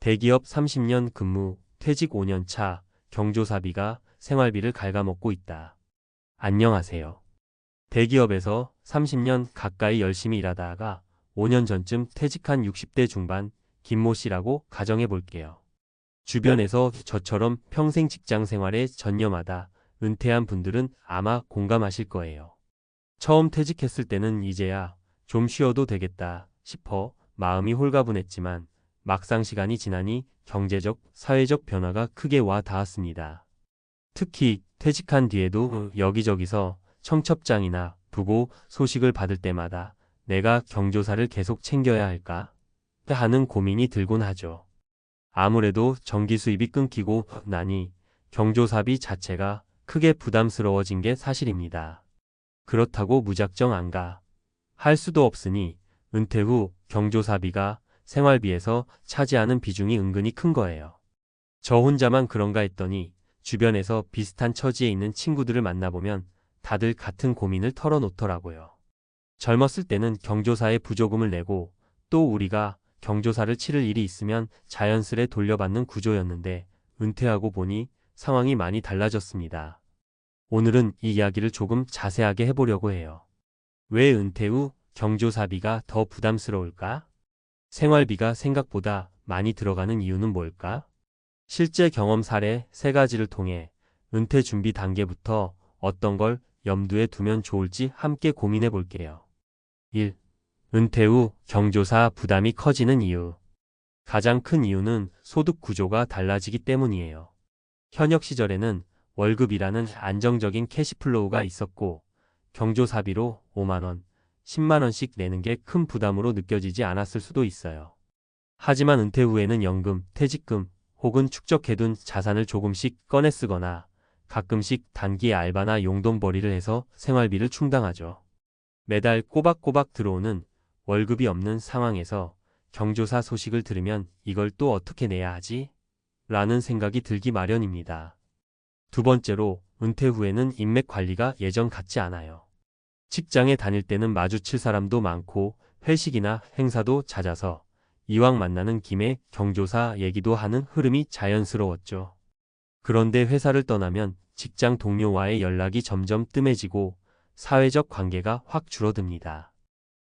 대기업 30년 근무, 퇴직 5년 차, 경조사비가 생활비를 갉아먹고 있다. 안녕하세요. 대기업에서 30년 가까이 열심히 일하다가 5년 전쯤 퇴직한 60대 중반 김모 씨라고 가정해 볼게요. 주변에서 저처럼 평생 직장 생활에 전념하다 은퇴한 분들은 아마 공감하실 거예요. 처음 퇴직했을 때는 이제야 좀 쉬어도 되겠다 싶어 마음이 홀가분했지만 막상 시간이 지나니 경제적, 사회적 변화가 크게 와 닿았습니다. 특히 퇴직한 뒤에도 여기저기서 청첩장이나 부고 소식을 받을 때마다 내가 경조사를 계속 챙겨야 할까 하는 고민이 들곤 하죠. 아무래도 전기 수입이 끊기고 나니 경조사비 자체가 크게 부담스러워진 게 사실입니다. 그렇다고 무작정 안 가 할 수도 없으니 은퇴 후 경조사비가 생활비에서 차지하는 비중이 은근히 큰 거예요. 저 혼자만 그런가 했더니 주변에서 비슷한 처지에 있는 친구들을 만나보면 다들 같은 고민을 털어놓더라고요. 젊었을 때는 경조사에 부조금을 내고 또 우리가 경조사를 치를 일이 있으면 자연스레 돌려받는 구조였는데 은퇴하고 보니 상황이 많이 달라졌습니다. 오늘은 이 이야기를 조금 자세하게 해보려고 해요. 왜 은퇴 후 경조사비가 더 부담스러울까? 생활비가 생각보다 많이 들어가는 이유는 뭘까? 실제 경험 사례 3가지를 통해 은퇴 준비 단계부터 어떤 걸 염두에 두면 좋을지 함께 고민해 볼게요. 1. 은퇴 후 경조사 부담이 커지는 이유. 가장 큰 이유는 소득 구조가 달라지기 때문이에요. 현역 시절에는 월급이라는 안정적인 캐시플로우가 있었고 경조사비로 5만 원, 10만 원씩 내는 게 큰 부담으로 느껴지지 않았을 수도 있어요. 하지만 은퇴 후에는 연금, 퇴직금 혹은 축적해둔 자산을 조금씩 꺼내 쓰거나 가끔씩 단기 알바나 용돈벌이를 해서 생활비를 충당하죠. 매달 꼬박꼬박 들어오는 월급이 없는 상황에서 경조사 소식을 들으면 이걸 또 어떻게 내야 하지? 라는 생각이 들기 마련입니다. 두 번째로 은퇴 후에는 인맥 관리가 예전 같지 않아요. 직장에 다닐 때는 마주칠 사람도 많고 회식이나 행사도 잦아서 이왕 만나는 김에 경조사 얘기도 하는 흐름이 자연스러웠죠. 그런데 회사를 떠나면 직장 동료와의 연락이 점점 뜸해지고 사회적 관계가 확 줄어듭니다.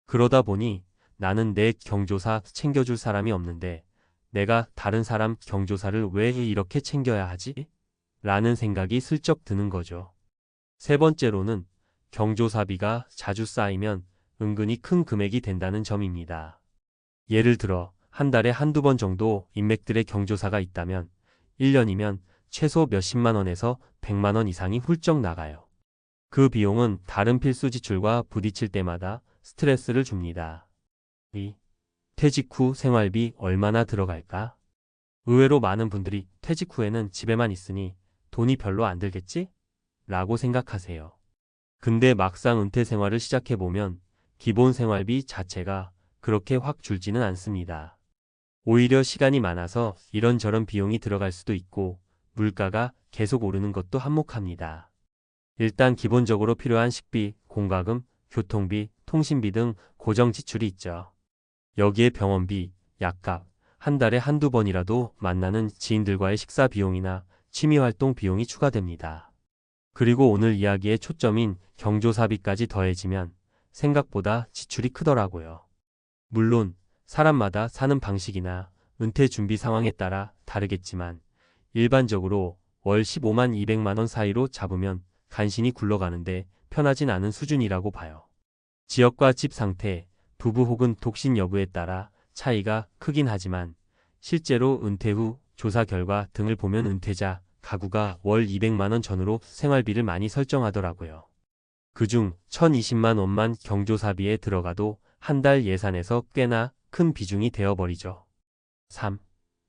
그러다 보니 나는 내 경조사 챙겨줄 사람이 없는데 내가 다른 사람 경조사를 왜 이렇게 챙겨야 하지? 라는 생각이 슬쩍 드는 거죠. 세 번째로는 경조사비가 자주 쌓이면 은근히 큰 금액이 된다는 점입니다. 예를 들어 한 달에 한두 번 정도 인맥들의 경조사가 있다면 1년이면 최소 몇십만 원에서 100만 원 이상이 훌쩍 나가요. 그 비용은 다른 필수 지출과 부딪힐 때마다 스트레스를 줍니다. 2. 퇴직 후 생활비 얼마나 들어갈까? 의외로 많은 분들이 퇴직 후에는 집에만 있으니 돈이 별로 안 들겠지? 라고 생각하세요. 근데 막상 은퇴 생활을 시작해보면 기본 생활비 자체가 그렇게 확 줄지는 않습니다. 오히려 시간이 많아서 이런저런 비용이 들어갈 수도 있고 물가가 계속 오르는 것도 한몫합니다. 일단 기본적으로 필요한 식비, 공과금, 교통비, 통신비 등 고정 지출이 있죠. 여기에 병원비, 약값, 한 달에 한두 번이라도 만나는 지인들과의 식사 비용이나 취미활동 비용이 추가됩니다. 그리고 오늘 이야기의 초점인 경조사비까지 더해지면 생각보다 지출이 크더라고요. 물론 사람마다 사는 방식이나 은퇴 준비 상황에 따라 다르겠지만 일반적으로 월 15만 200만 원 사이로 잡으면 간신히 굴러가는데 편하진 않은 수준이라고 봐요. 지역과 집 상태, 부부 혹은 독신 여부에 따라 차이가 크긴 하지만 실제로 은퇴 후 조사 결과 등을 보면 은퇴자 가구가 월 200만 원 전후로 생활비를 많이 설정하더라고요. 그중 1020만 원만 경조사비에 들어가도 한 달 예산에서 꽤나 큰 비중이 되어버리죠. 3.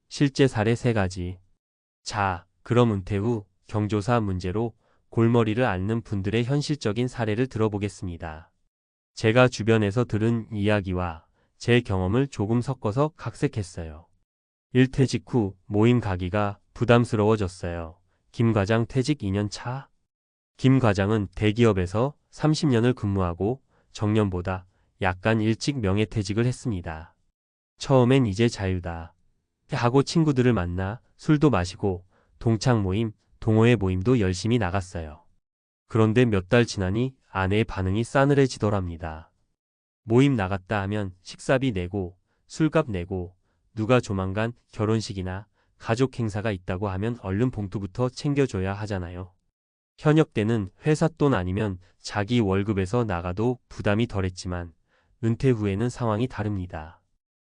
실제 사례 3가지. 자, 그럼 은퇴 후 경조사 문제로 골머리를 앓는 분들의 현실적인 사례를 들어보겠습니다. 제가 주변에서 들은 이야기와 제 경험을 조금 섞어서 각색했어요. 1. 퇴직 후 모임 가기가 부담스러워졌어요. 김 과장 퇴직 2년 차. 김 과장은 대기업에서 30년을 근무하고 정년보다 약간 일찍 명예퇴직을 했습니다. 처음엔 이제 자유다. 하고 친구들을 만나 술도 마시고 동창 모임, 동호회 모임도 열심히 나갔어요. 그런데 몇 달 지나니 아내의 반응이 싸늘해지더랍니다. 모임 나갔다 하면 식사비 내고 술값 내고 누가 조만간 결혼식이나 가족 행사가 있다고 하면 얼른 봉투부터 챙겨줘야 하잖아요. 현역 때는 회사 돈 아니면 자기 월급에서 나가도 부담이 덜했지만 은퇴 후에는 상황이 다릅니다.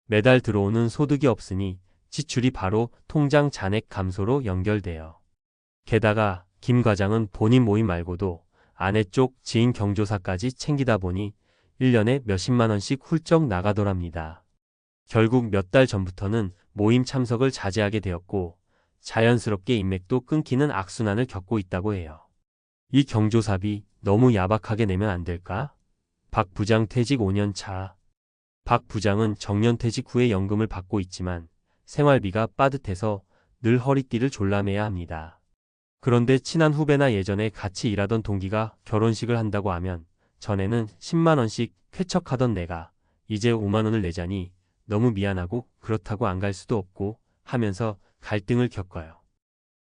매달 들어오는 소득이 없으니 지출이 바로 통장 잔액 감소로 연결돼요. 게다가 김 과장은 본인 모임 말고도 아내 쪽 지인 경조사까지 챙기다 보니 1년에 몇십만 원씩 훌쩍 나가더랍니다. 결국 몇 달 전부터는 모임 참석을 자제하게 되었고 자연스럽게 인맥도 끊기는 악순환을 겪고 있다고 해요. 이 경조사비 너무 야박하게 내면 안 될까? 박 부장 퇴직 5년 차. 박 부장은 정년퇴직 후에 연금을 받고 있지만 생활비가 빠듯해서 늘 허리띠를 졸라매야 합니다. 그런데 친한 후배나 예전에 같이 일하던 동기가 결혼식을 한다고 하면 전에는 10만 원씩 쾌척하던 내가 이제 5만 원을 내자니 너무 미안하고 그렇다고 안 갈 수도 없고 하면서 갈등을 겪어요.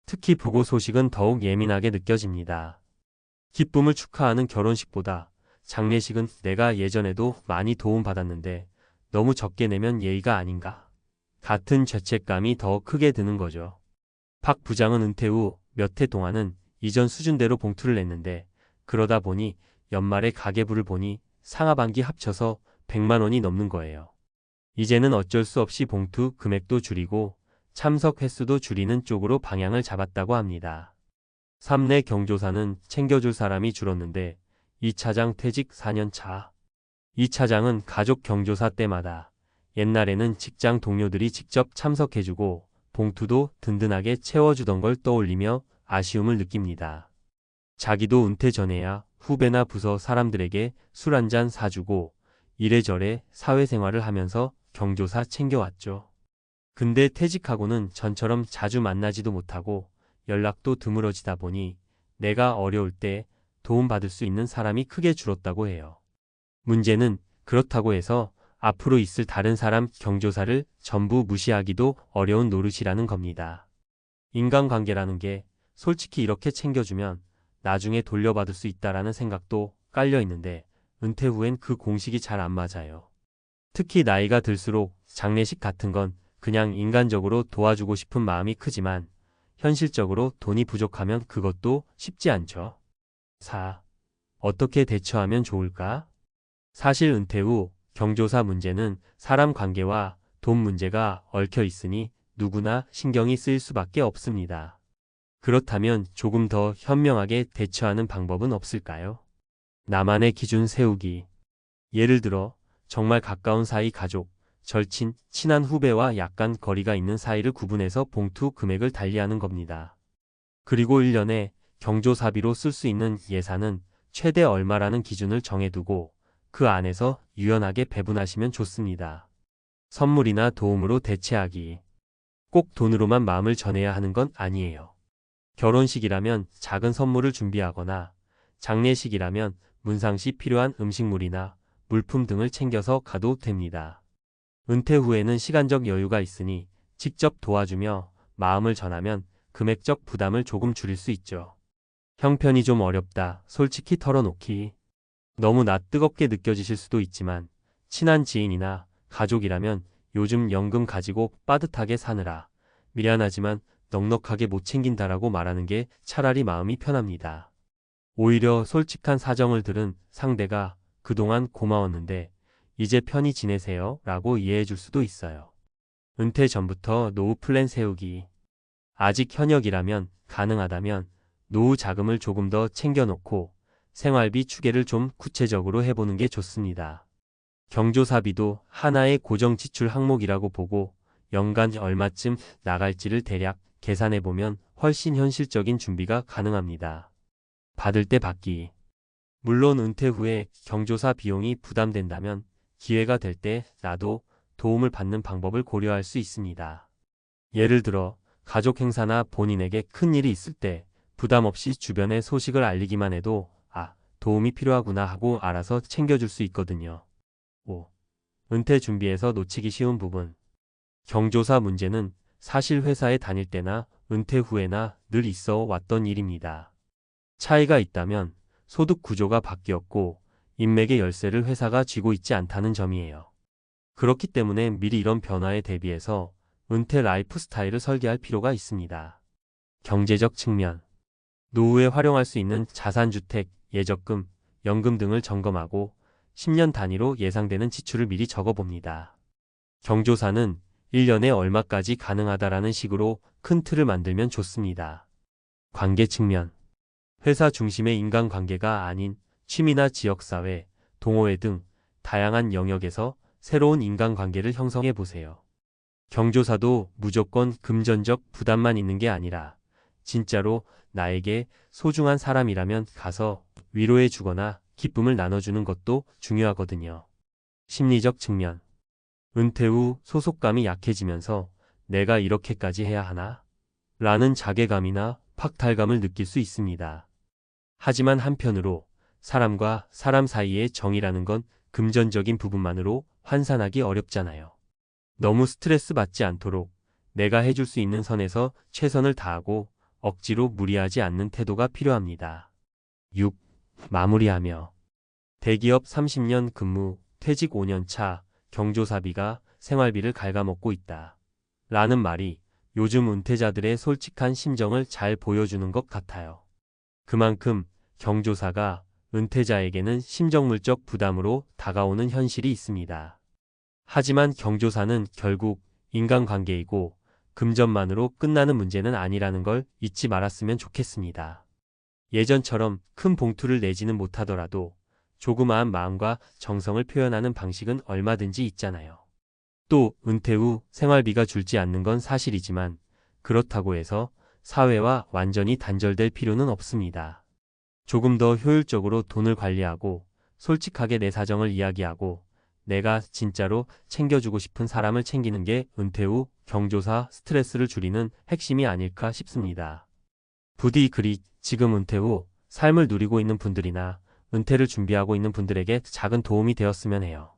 특히 부고 소식은 더욱 예민하게 느껴집니다. 기쁨을 축하하는 결혼식보다 장례식은 내가 예전에도 많이 도움받았는데 너무 적게 내면 예의가 아닌가. 같은 죄책감이 더 크게 드는 거죠. 박 부장은 은퇴 후 몇 해 동안은 이전 수준대로 봉투를 냈는데 그러다 보니 연말에 가계부를 보니 상하반기 합쳐서 100만 원이 넘는 거예요. 이제는 어쩔 수 없이 봉투 금액도 줄이고 참석 횟수도 줄이는 쪽으로 방향을 잡았다고 합니다. 삼내 경조사는 챙겨줄 사람이 줄었는데 이 차장 퇴직 4년 차. 이 차장은 가족 경조사 때마다 옛날에는 직장 동료들이 직접 참석해주고 봉투도 든든하게 채워주던 걸 떠올리며 아쉬움을 느낍니다. 자기도 은퇴 전에야 후배나 부서 사람들에게 술 한잔 사주고 이래저래 사회생활을 하면서 경조사 챙겨왔죠. 근데 퇴직하고는 전처럼 자주 만나지도 못하고 연락도 드물어지다 보니 내가 어려울 때 도움받을 수 있는 사람이 크게 줄었다고 해요. 문제는 그렇다고 해서 앞으로 있을 다른 사람 경조사를 전부 무시하기도 어려운 노릇이라는 겁니다. 인간관계라는 게 솔직히 이렇게 챙겨주면 나중에 돌려받을 수 있다라는 생각도 깔려 있는데 은퇴 후엔 그 공식이 잘 안 맞아요. 특히 나이가 들수록 장례식 같은 건 그냥 인간적으로 도와주고 싶은 마음이 크지만 현실적으로 돈이 부족하면 그것도 쉽지 않죠. 4. 어떻게 대처하면 좋을까? 사실 은퇴 후 경조사 문제는 사람 관계와 돈 문제가 얽혀 있으니 누구나 신경이 쓰일 수밖에 없습니다. 그렇다면 조금 더 현명하게 대처하는 방법은 없을까요? 나만의 기준 세우기. 예를 들어 정말 가까운 사이 가족, 절친, 친한 후배와 약간 거리가 있는 사이를 구분해서 봉투 금액을 달리하는 겁니다. 그리고 1년에 경조사비로 쓸 수 있는 예산은 최대 얼마라는 기준을 정해두고 그 안에서 유연하게 배분하시면 좋습니다. 선물이나 도움으로 대체하기. 꼭 돈으로만 마음을 전해야 하는 건 아니에요. 결혼식이라면 작은 선물을 준비하거나 장례식이라면 문상 시 필요한 음식물이나 물품 등을 챙겨서 가도 됩니다. 은퇴 후에는 시간적 여유가 있으니 직접 도와주며 마음을 전하면 금액적 부담을 조금 줄일 수 있죠. 형편이 좀 어렵다. 솔직히 털어놓기. 너무 뜨겁게 느껴지실 수도 있지만 친한 지인이나 가족이라면 요즘 연금 가지고 빠듯하게 사느라 미안하지만 넉넉하게 못 챙긴다라고 말하는 게 차라리 마음이 편합니다. 오히려 솔직한 사정을 들은 상대가 그동안 고마웠는데 이제 편히 지내세요 라고 이해해 줄 수도 있어요. 은퇴 전부터 노후 플랜 세우기. 아직 현역이라면 가능하다면 노후 자금을 조금 더 챙겨놓고 생활비 추계를 좀 구체적으로 해보는 게 좋습니다. 경조사비도 하나의 고정 지출 항목이라고 보고 연간 얼마쯤 나갈지를 대략 계산해보면 훨씬 현실적인 준비가 가능합니다. 받을 때 받기. 물론 은퇴 후에 경조사 비용이 부담된다면 기회가 될 때 나도 도움을 받는 방법을 고려할 수 있습니다. 예를 들어 가족 행사나 본인에게 큰 일이 있을 때 부담 없이 주변에 소식을 알리기만 해도 도움이 필요하구나 하고 알아서 챙겨줄 수 있거든요. 5. 은퇴 준비에서 놓치기 쉬운 부분. 경조사 문제는 사실 회사에 다닐 때나 은퇴 후에나 늘 있어 왔던 일입니다. 차이가 있다면 소득 구조가 바뀌었고 인맥의 열쇠를 회사가 쥐고 있지 않다는 점이에요. 그렇기 때문에 미리 이런 변화에 대비해서 은퇴 라이프 스타일을 설계할 필요가 있습니다. 경제적 측면. 노후에 활용할 수 있는 자산주택, 예적금, 연금 등을 점검하고 10년 단위로 예상되는 지출을 미리 적어봅니다. 경조사는 1년에 얼마까지 가능하다라는 식으로 큰 틀을 만들면 좋습니다. 관계 측면. 회사 중심의 인간관계가 아닌 취미나 지역사회, 동호회 등 다양한 영역에서 새로운 인간관계를 형성해 보세요. 경조사도 무조건 금전적 부담만 있는 게 아니라 진짜로 나에게 소중한 사람이라면 가서 위로해 주거나 기쁨을 나눠주는 것도 중요하거든요. 심리적 측면. 은퇴 후 소속감이 약해지면서 내가 이렇게까지 해야 하나? 라는 자괴감이나 박탈감을 느낄 수 있습니다. 하지만 한편으로 사람과 사람 사이의 정이라는 건 금전적인 부분만으로 환산하기 어렵잖아요. 너무 스트레스 받지 않도록 내가 해줄 수 있는 선에서 최선을 다하고 억지로 무리하지 않는 태도가 필요합니다. 6. 마무리하며. 대기업 30년 근무, 퇴직 5년 차, 경조사비가 생활비를 갉아먹고 있다. 라는 말이 요즘 은퇴자들의 솔직한 심정을 잘 보여주는 것 같아요. 그만큼 경조사가 은퇴자에게는 심정물적 부담으로 다가오는 현실이 있습니다. 하지만 경조사는 결국 인간관계이고 금전만으로 끝나는 문제는 아니라는 걸 잊지 말았으면 좋겠습니다. 예전처럼 큰 봉투를 내지는 못하더라도 조그마한 마음과 정성을 표현하는 방식은 얼마든지 있잖아요. 또 은퇴 후 생활비가 줄지 않는 건 사실이지만 그렇다고 해서 사회와 완전히 단절될 필요는 없습니다. 조금 더 효율적으로 돈을 관리하고 솔직하게 내 사정을 이야기하고 내가 진짜로 챙겨주고 싶은 사람을 챙기는 게 은퇴 후 경조사 스트레스를 줄이는 핵심이 아닐까 싶습니다. 부디 글이 지금 은퇴 후 삶을 누리고 있는 분들이나 은퇴를 준비하고 있는 분들에게 작은 도움이 되었으면 해요.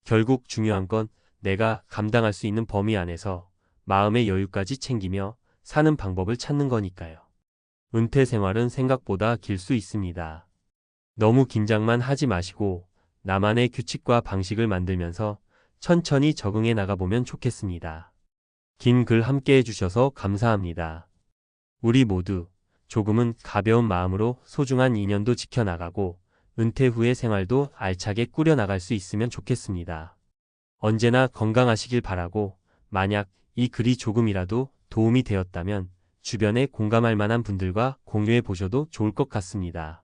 결국 중요한 건 내가 감당할 수 있는 범위 안에서 마음의 여유까지 챙기며 사는 방법을 찾는 거니까요. 은퇴 생활은 생각보다 길 수 있습니다. 너무 긴장만 하지 마시고 나만의 규칙과 방식을 만들면서 천천히 적응해 나가보면 좋겠습니다. 긴 글 함께 해주셔서 감사합니다. 우리 모두 조금은 가벼운 마음으로 소중한 인연도 지켜나가고 은퇴 후의 생활도 알차게 꾸려나갈 수 있으면 좋겠습니다. 언제나 건강하시길 바라고 만약 이 글이 조금이라도 도움이 되었다면 주변에 공감할 만한 분들과 공유해 보셔도 좋을 것 같습니다.